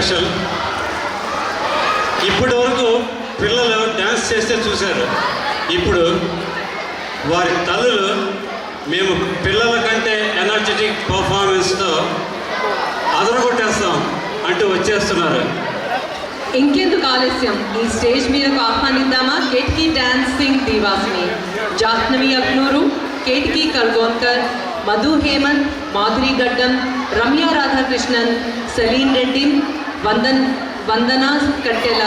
Special. ఇప్పటి వరకు పిల్లలు డ్యాన్స్ చేస్తే చూశారు. ఇప్పుడు వారి తల్లులు మేము పిల్లల కంటే ఎనర్జెటిక్ పర్ఫార్మెన్స్తో అదరగొట్టేస్తాం అంటూ వచ్చేస్తున్నారు. ఇంకెందుకు ఆలస్యం, ఈ స్టేజ్ మీదకు ఆహ్వానిద్దామా కేట్కి డాన్సింగ్ దీవాస్ని, జాహ్నవి అక్నూరు, కేట్కి కల్గోన్కర్, మధు హేమంత్, మాధురి గడ్డం, రమ్య రాధాకృష్ణన్, సలీన్ రెడ్డి, వందనా కట్టెల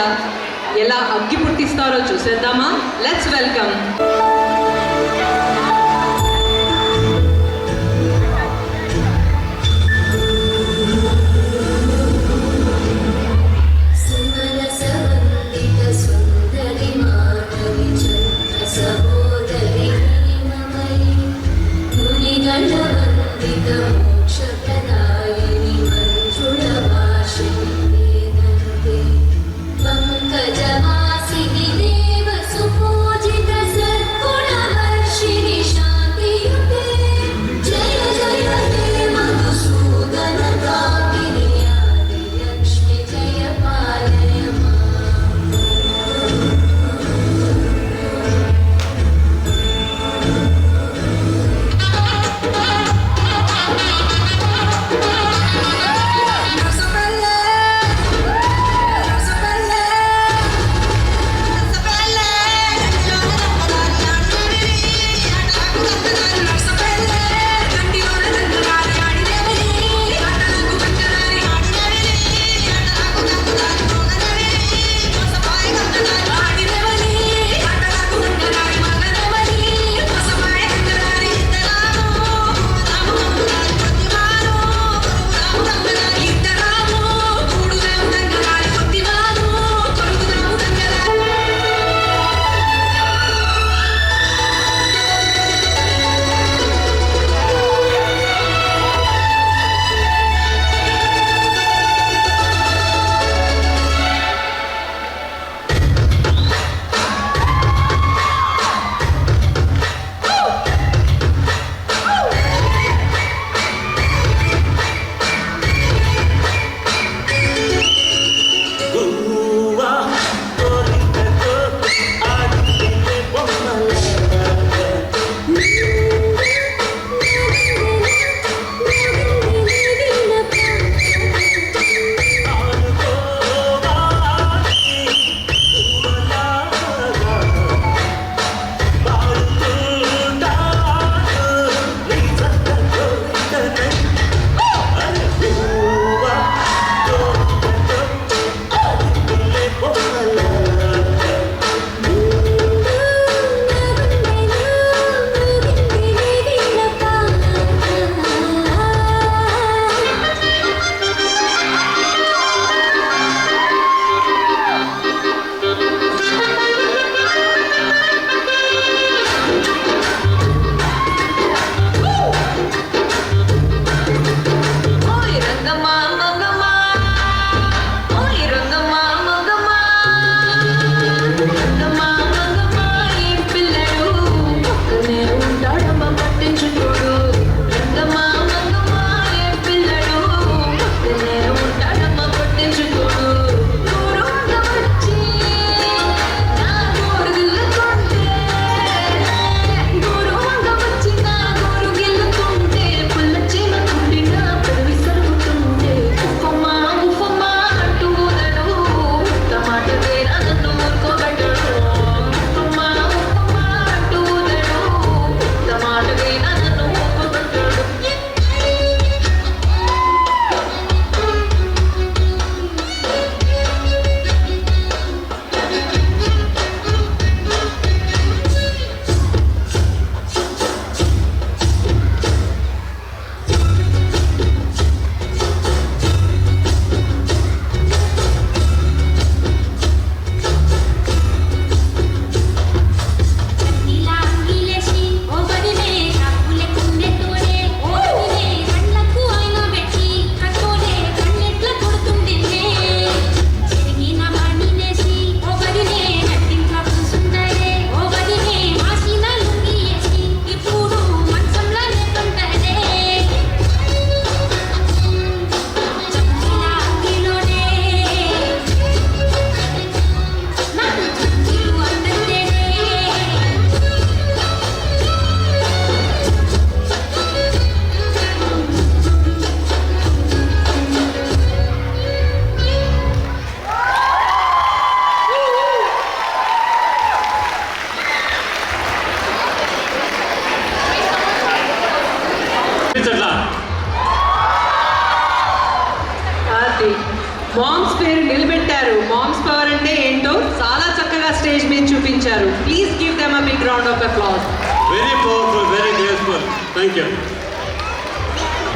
ఎలా అగ్గి పుట్టిస్తారో చూసేద్దామా. Let's welcome. पंकजवासिनि देव सुपूजित सर्व మామ్స్ పేరు నిలబెట్టారు. మామ్స్ పవర్ అంటే ఏంటో చాలా చక్కగా స్టేజ్ మీద చూపించారు. Please give them a big round of applause. Very powerful, very graceful. Thank you.